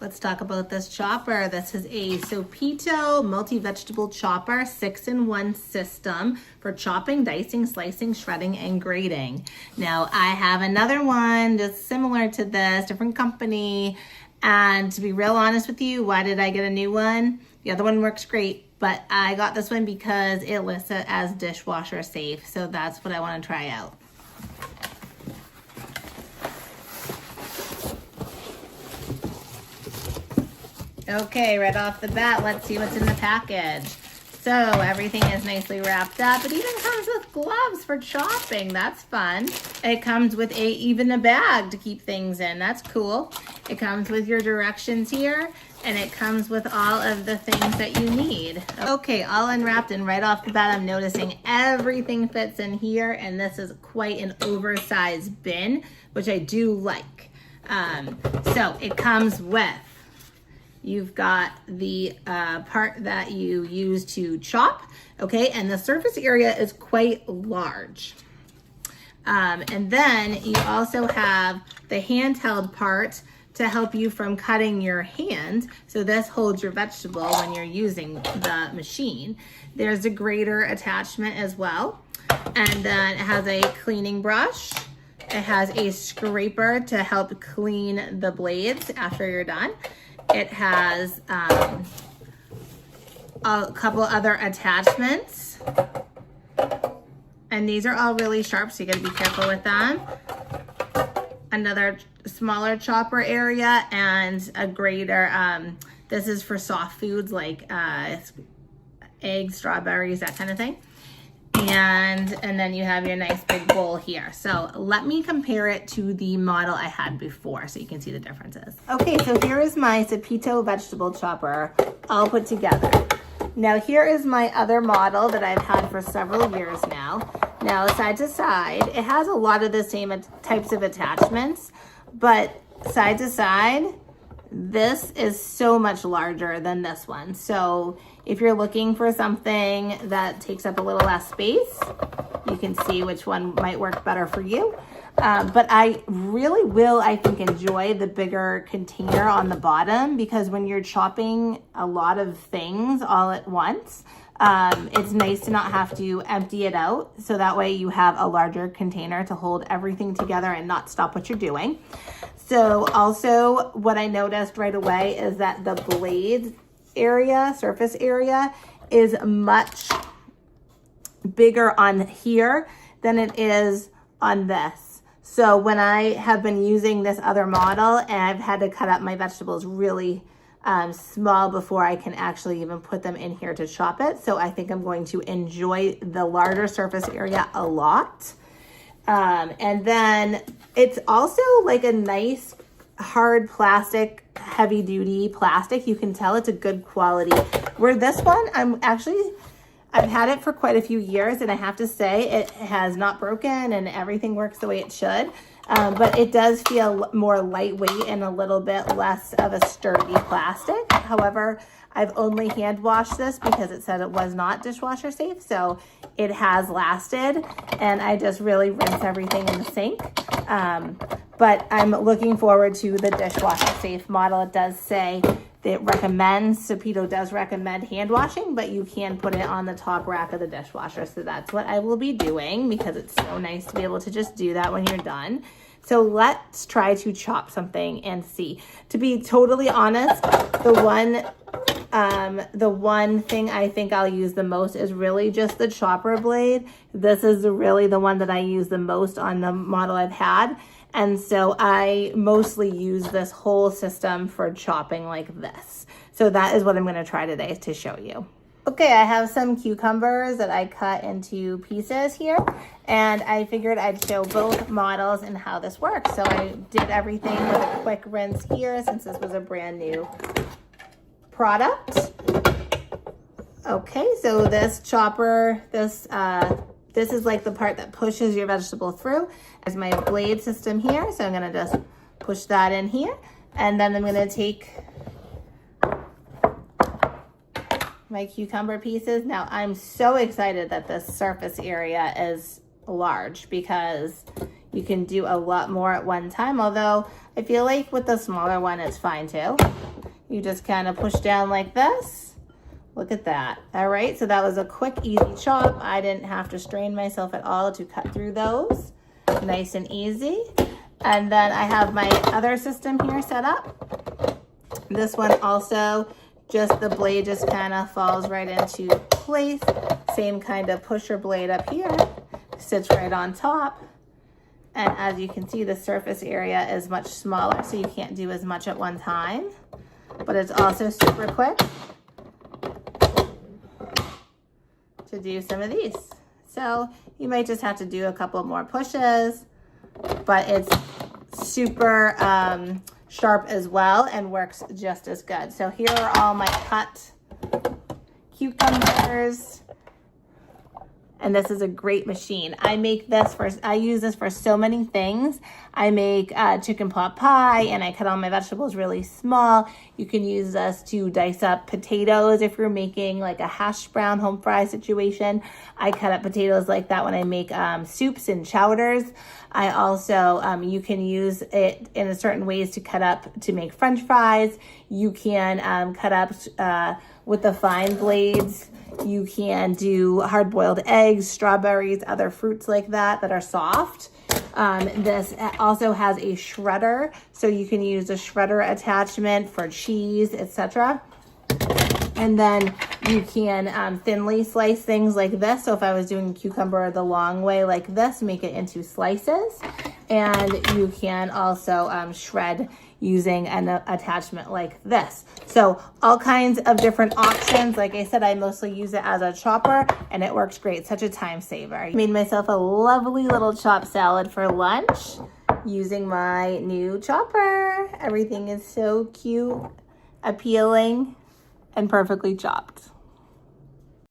Let's talk about this chopper. This is a Sopito multi-vegetable chopper, 6-in-1 system for chopping, dicing, slicing, shredding, and grating. Now, I have another one just similar to this, different company. And to be real honest with you, why did I get a new one? The other one works great, but I got this one because it lists it as dishwasher safe. So that's what I want to try out. Okay, right off the bat, let's see what's in the package. So everything is nicely wrapped up. It even comes with gloves for chopping. That's fun. It comes with even a bag to keep things in. That's cool. It comes with your directions here, and it comes with all of the things that you need. Okay, all unwrapped, and right off the bat, I'm noticing everything fits in here, and this is quite an oversized bin, which I do like. So it comes with, you've got the part that you use to chop, okay? And the surface area is quite large. And then you also have the handheld part to help you from cutting your hand. So this holds your vegetable when you're using the machine. There's a grater attachment as well. And then it has a cleaning brush. It has a scraper to help clean the blades after you're done. It has a couple other attachments, and these are all really sharp, so you gotta be careful with them. Another smaller chopper area and a grater. This is for soft foods like eggs, strawberries, that kind of thing. And then you have your nice big bowl here. So let me compare it to the model I had before so you can see the differences. Okay, so here is my Sopito vegetable chopper all put together. Now here is my other model that I've had for several years now. Now side to side, it has a lot of the same types of attachments, but side to side, this is so much larger than this one. So if you're looking for something that takes up a little less space, you can see which one might work better for you. But I really will, I think, enjoy the bigger container on the bottom, because when you're chopping a lot of things all at once, it's nice to not have to empty it out. So that way you have a larger container to hold everything together and not stop what you're doing. So also what I noticed right away is that the blades area, surface area, is much bigger on here than it is on this. So when I have been using this other model, and I've had to cut up my vegetables really small before I can actually even put them in here to chop it. So I think I'm going to enjoy the larger surface area a lot. And then it's also like a nice hard plastic, heavy duty plastic. You can tell it's a good quality. Where this one, I've had it for quite a few years, and I have to say it has not broken and everything works the way it should. But it does feel more lightweight and a little bit less of a sturdy plastic. However, I've only hand washed this because it said it was not dishwasher safe. So it has lasted, and I just really rinse everything in the sink. But I'm looking forward to the dishwasher safe model. It does say it recommends, Sopito does recommend hand washing, but you can put it on the top rack of the dishwasher. So that's what I will be doing, because it's so nice to be able to just do that when you're done. So let's try to chop something and see. To be totally honest, the one thing I think I'll use the most is really just the chopper blade. This is really the one that I use the most on the model I've had. And so I mostly use this whole system for chopping like this. So that is what I'm going to try today to show you. Okay, I have some cucumbers that I cut into pieces here, and I figured I'd show both models and how this works. So I did everything with a quick rinse here, since this was a brand new product. Okay, so this chopper, this is like the part that pushes your vegetable through. There's my blade system here, so I'm gonna just push that in here, and then I'm gonna take my cucumber pieces. Now I'm so excited that this surface area is large, because You can do a lot more at one time, although I feel like with the smaller one, it's fine too. You just kind of push down like this. Look at that. All right, so that was a quick, easy chop. I didn't have to strain myself at all to cut through those. Nice and easy. And then I have my other system here set up. This one also, just the blade just kind of falls right into place. Same kind of pusher blade up here, sits right on top. And as you can see, the surface area is much smaller, so you can't do as much at one time. But it's also super quick to do some of these. So you might just have to do a couple more pushes, but it's super sharp as well and works just as good. So here are all my cut cucumbers. And this is a great machine. I use this for so many things. I make chicken pot pie, and I cut all my vegetables really small. You can use this to dice up potatoes if you're making like a hash brown home fry situation. I cut up potatoes like that when I make soups and chowders. I also, you can use it in certain ways to cut up to make French fries. You can cut up with the fine blades. You can do hard-boiled eggs, strawberries, other fruits like that are soft. This also has a shredder, so you can use a shredder attachment for cheese, etc. And then you can thinly slice things like this. So if I was doing a cucumber the long way like this, make it into slices. And you can also shred using an attachment like this. So all kinds of different options. Like I said, I mostly use it as a chopper, and it works great. Such a time saver. I made myself a lovely little chopped salad for lunch using my new chopper. Everything is so cute, appealing, and perfectly chopped.